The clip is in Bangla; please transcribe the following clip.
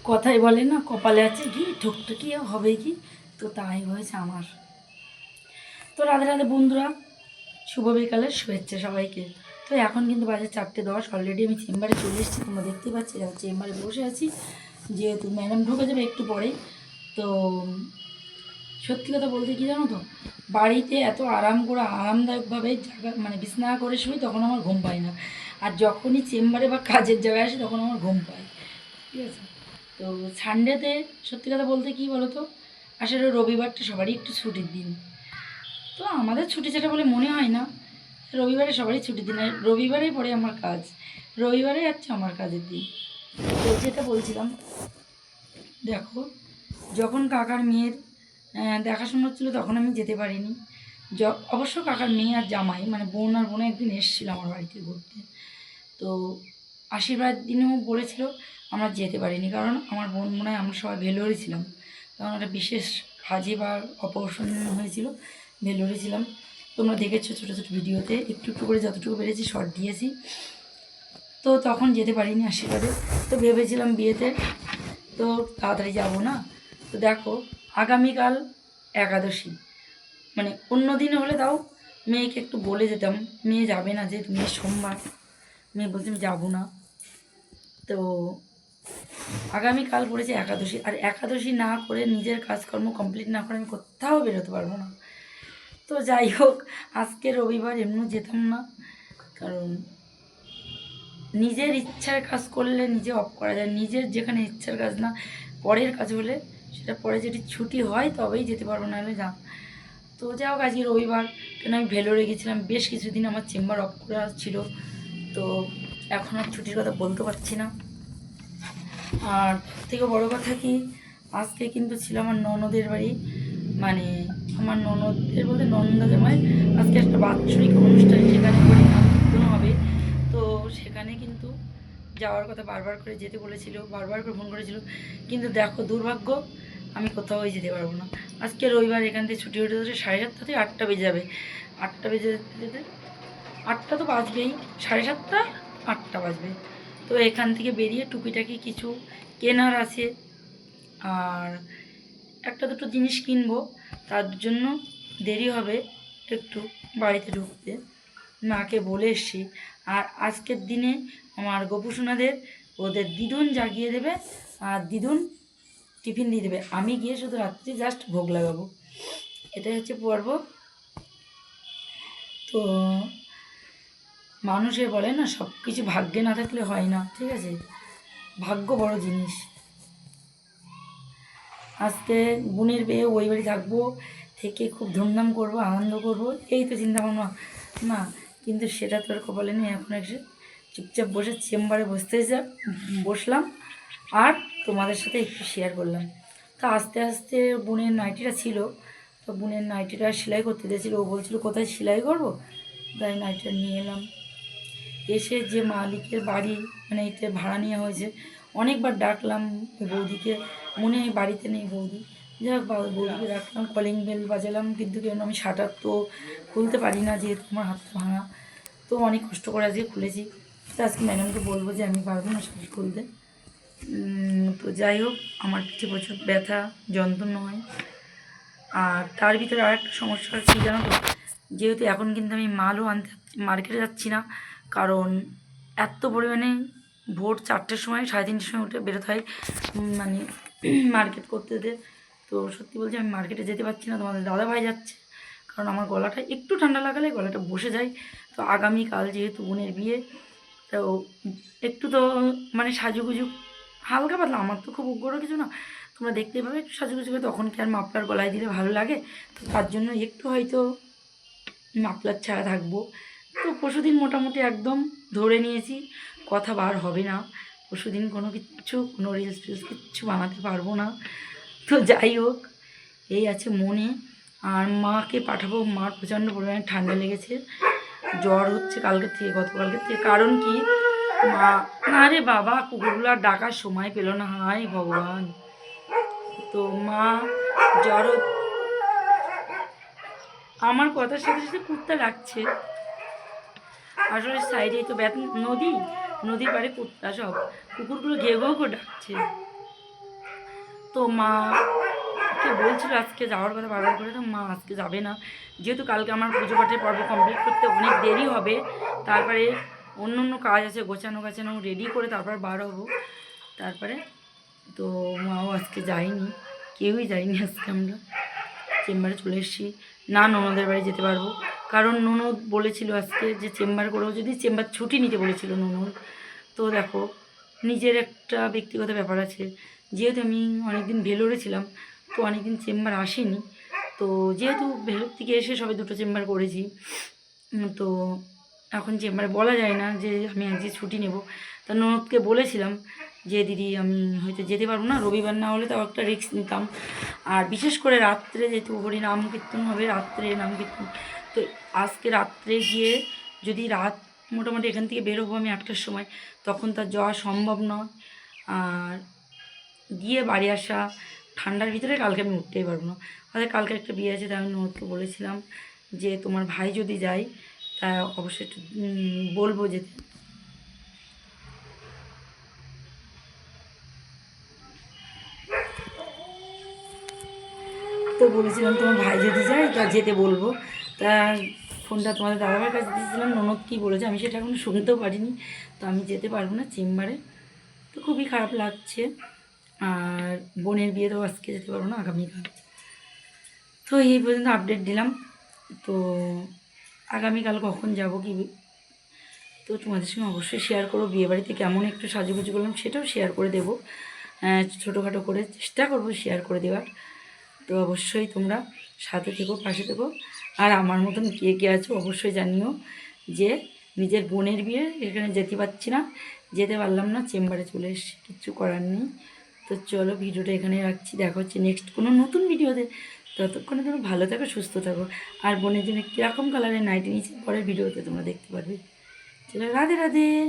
কথাই বলে না, কপালে আছে কি ঠুকঠুকি হবে কি, তো তাই হয়েছে আমার। তো রাধে রাধে বন্ধুরা, শুভ বিকালের শুভেচ্ছা সবাইকে। তো এখন কিন্তু বাজে 4:10, অলরেডি আমি চেম্বারে চলে এসেছি, তোমরা দেখতে পাচ্ছি চেম্বারে বসে আছি, যেহেতু ম্যাডাম ঢুকে যাবে একটু পরেই। তো সত্যি কথা বলতে কি জানো তো, বাড়িতে এত আরামদায়কভাবে জায়গা মানে বিছানা করে শুই, তখন আমার ঘুম পায় না। আর যখনই চেম্বারে বা কাজের জায়গায় আসি তখন আমার ঘুম পায়, ঠিক আছে। তো সানডেতে সত্যি কথা বলতে কি বলো তো, আসলে রবিবারটা সবারই একটু ছুটির দিন। তো আমাদের ছুটি যেটা বলে মনে হয় না, রবিবারে সবারই ছুটির দিন, আর রবিবারেই পড়ে আমার কাজ, রবিবারে যাচ্ছে আমার কাজের দিন। তো যেটা বলছিলাম, দেখো, যখন কাকার মেয়ের দেখাশোনা হচ্ছিলো তখন আমি যেতে পারিনি। অবশ্য কাকার মেয়ে আর জামাই মানে বোন আর বোনে একদিন এসেছিল আমার বাড়িতে ঘুরতে। তো আশীর্বাদ দিনেও বলেছিল, আমরা যেতে পারিনি, কারণ আমার বোন মনে হয় আমরা সবাই ভেলোরে ছিলাম, কারণ একটা বিশেষ কাজে বা অপারেশন হয়েছিল, ভেলোরে ছিলাম। তোমরা দেখেছো ছোটো ছোটো ভিডিওতে, একটু একটু করে যতটুকু পেরেছি শর্ট দিয়েছি। তো তখন যেতে পারিনি আশীর্বাদে। তো ভেবেছিলাম বিয়েতে তো তাড়াতাড়ি যাব না। তো দেখো, আগামীকাল একাদশী, মানে অন্য দিনে হলে তাও মেয়েকে একটু বলে যেতাম, মেয়ে যাবে না, যেহেতু মেয়ে সোমবার, মেয়ে বলছে আমি যাবো না। তো আগামীকাল পড়েছে একাদশী, আর একাদশী না করে নিজের কাজকর্ম কমপ্লিট না করে আমি কোথাও বেরোতে পারবো না। তো যাই হোক, আজকে রবিবার এমনিও যেতাম না, কারণ নিজের ইচ্ছার কাজ করলে নিজে অফ করা যায়, নিজের যেখানে ইচ্ছার কাজ না, পরের কাজ হলে সেটা পরে যদি ছুটি হয় তবেই যেতে পারবো, নাহলে যা। তো যাই হোক, আজকে রবিবার, কেন আমি ভেলোরে গেছিলাম, বেশ কিছুদিন আমার চেম্বার অফ করে আসছিল, তো এখন আর ছুটির কথা বলতে পারছি না। আর থেকে বড় কথা কি, আজকে কিন্তু ছিল আমার ননদের বাড়ি, মানে আমার ননদের বলতে নন্দা জামাই, আজকে একটা বাৎসরিক অনুষ্ঠান, সেখানে করে নাম হবে। তো সেখানে কিন্তু যাওয়ার কথা বারবার করে যেতে বলেছিল, বারবার করে ফোন করেছিল, কিন্তু দেখো দুর্ভাগ্য, আমি কোথাও যেতে পারবো না। আজকে রবিবার, এখান থেকে ছুটি হতে ধরে 7:30 থেকে 8টা বেজে যাবে, 8টা বেজে যেতে 8টা তো বাজবেই, 7:30 8টা বাজবে। তো এখান থেকে বেরিয়ে টুকিটাকি কিছু কেনার আছে, আর একটা দুটো জিনিস কিনবো, তার জন্য দেরি হবে একটু বাড়িতে ঢুকতে, মাকে বলে এসছি। আর আজকের দিনে আমার গোপুসোনাদের ওদের দিদুন জাগিয়ে দেবে, আর দিদুন টিফিন দিয়ে দেবে, আমি গিয়ে শুধু রাত্রি জাস্ট ভোগ লাগাবো, এটাই হচ্ছে পর্ব। তো মানুষে বলে না, সব কিছু ভাগ্যে না থাকলে হয় না, ঠিক আছে, ভাগ্য বড় জিনিস। আজকে বোনের বিয়ে, ওই বাড়ি থাকবো, থেকে খুব ধুমধাম করব, আনন্দ করব, এই তো চিন্তা ভাবনা না, কিন্তু সেটা তোর কপালে নেই। এখন এসে চুপচাপ বসে চেম্বারে বসলাম, আর তোমাদের সাথে একটু শেয়ার করলাম। তো আস্তে আস্তে বোনের নাইটিটা ছিল, তো বোনের নাইটিটা সেলাই করতে দিয়েছিল, ও বলছিল কোথায় সেলাই করবো, তাই নাইটিটা নিয়ে এলাম। এসে যে মালিকের বাড়ি, মানে এটা ভাড়া নেওয়া হয়েছে, অনেকবার ডাকলাম বৌদিকে, মনে হয় বাড়িতে নেই বৌদি, যাই হোক বৌদিকে ডাকলাম, কলিং বেল বাজালাম, কিন্তু কেন আমি শাটার তো খুলতে পারি না, যেহেতু আমার হাতটা ভাঙা। তো অনেক কষ্ট করে আজকে খুলেছি, তো আজকে ম্যাডামকে বলবো যে আমি পারবো না শাটার খুলতে। তো যাই হোক, আমার পিঠে প্রচুর ব্যথা যন্ত্রণা হয়। আর তার ভিতরে আর একটা সমস্যা কী জানো তো, যেহেতু এখন কিন্তু আমি মালও আনতে মার্কেটে যাচ্ছি না, কারণ এত পরিমাণে ভোর 4টের সময় 3:30 সময় উঠে বেরোতে হয়, মানে মার্কেট করতে যেতে। তো সত্যি বলছি, আমি মার্কেটে যেতে পারছি না, তোমাদের দাদাভাই যাচ্ছে, কারণ আমার গলাটা একটু ঠান্ডা লাগালে গলাটা বসে যায়। তো আগামীকাল যেহেতু বোনের বিয়ে, তো একটু তো মানে সাজুগুজু হালকা পাতলা, আমার তো খুব উগ্র কিছু না, তোমরা দেখতেই পাবে একটু সাজুগুজু করে, তখন কি আর মাফলার গলায় দিলে ভালো লাগে, তো তার জন্য একটু হয়তো মাফলার ছাড়া থাকবো। তো পরশুদিন মোটামুটি একদম ধরে নিয়েছি, কথা বার হবে না, পরশুদিন কোনো রিলস ফিলস কিচ্ছু বানাতে পারবো না। তো যাই হোক, এই আছে মনে। আর মাকে পাঠাবো, মার প্রচণ্ড পরিমাণে ঠান্ডা লেগেছে, জ্বর হচ্ছে কালকের থেকে, গতকালকের থেকে। কারণ কি, মা, না রে বাবা, কুকুরগুলো আর ডাকার সময় পেল না, হায় ভগবান। তো মা জ্বর, আমার কথার সাথে সাথে কুত্তা ডাকছে, আসলে সাইডেই তো নদীর পাড়ে কুত্তা, সব কুকুরগুলো ঘেউ ঘেউ করে ডাকছে। তো মা কে বলছিল আজকে যাওয়ার কথা বারবার করে, তো মা আজকে যাবে না, যেহেতু কালকে আমার পুজো পাঠের পর্ব কমপ্লিট করতে অনেক দেরি হবে, তারপরে অন্য অন্য কাজ আছে, গোছানো গাছানো রেডি করে তারপর বার হবো। তারপরে তো মাও আজকে যায়নি, কেউই যায়নি আজকে, আমরা চেম্বারে চলে এসেছি। না ননদের বাড়ি যেতে পারবো, কারণ ননদ বলেছিল আজকে যে চেম্বার করেও যদি চেম্বার ছুটি নিতে বলেছিল ননদ। তো দেখো নিজের একটা ব্যক্তিগত ব্যাপার আছে, যেহেতু আমি অনেকদিন ভেলোরে ছিলাম, তো অনেকদিন চেম্বার আসেনি, তো যেহেতু ভেলোর থেকে এসে সবে 2টো চেম্বার করেছি, তো এখন চেম্বারে বলা যায় না যে আমি আজকে ছুটি নেব। তা ননদকে বলেছিলাম যে দিদি আমি হয়তো যেতে পারবো না, রবিবার না হলে তাও একটা রিস্ক নিতাম, আর বিশেষ করে রাত্রে যেহেতু হরি নাম কীর্তন হবে, রাত্রে নাম কীর্তন, তো আজকে রাত্রে গিয়ে যদি রাত মোটামুটি এখান থেকে বের হবো আমি 8টার সময়, তখন তার যাওয়া সম্ভব নয়, আর গিয়ে বাড়ি আসা ঠান্ডার ভিতরে কালকে আমি উঠতেই পারবো না। আমাদের কালকে একটা বিয়ে আছে, তাই আমি ননদকে বলেছিলাম যে তোমার ভাই যদি যায় তা অবশ্যই একটু বলবো যেতে। তো বলেছিলাম তোমার ভাই যদি যায় তা যেতে বলবো। তা ফোনটা তোমাদের দাদাভাইয়ের কাছে দিয়েছিলাম, ননদ কী বলেছে আমি সেটা এখনো শুনতেও পারিনি, তো আমি যেতে পারবো না চেম্বারে, তো খুবই খারাপ লাগছে। আর বোনের বিয়ে তো আজকে যেতে পারবো না, আগামীকাল। তো এই পর্যন্ত আপডেট দিলাম, তো আগামীকাল কখন যাব কি, তো তোমাদের সঙ্গে অবশ্যই শেয়ার করবো। বিয়েবাড়িতে কেমন একটু সাজুগুজু করলাম সেটাও শেয়ার করে দেবো, ছোটোখাটো করে চেষ্টা করবো শেয়ার করে দেওয়ার। তো অবশ্যই তোমরা সাথে থেকো, পাশে থেকো, আর আমার মতন কে কে আছো অবশ্যই জানিও, যে নিজের বোনের বিয়ে এখানে যেতে পারছি না, যেতে পারলাম না, চেম্বারে চলে এসেছি, কিচ্ছু করার নেই। তো চলো ভিডিওটা এখানে রাখছি, দেখা হচ্ছে নেক্সট কোনো নতুন ভিডিওতে। ততক্ষণে তোমরা ভালো থাকো, সুস্থ থাকো, আর বোনের জন্য কীরকম কালারের নাইটি নিয়েছি পরের ভিডিওতে তোমরা দেখতে পারবে। চলো রাধে রাধে।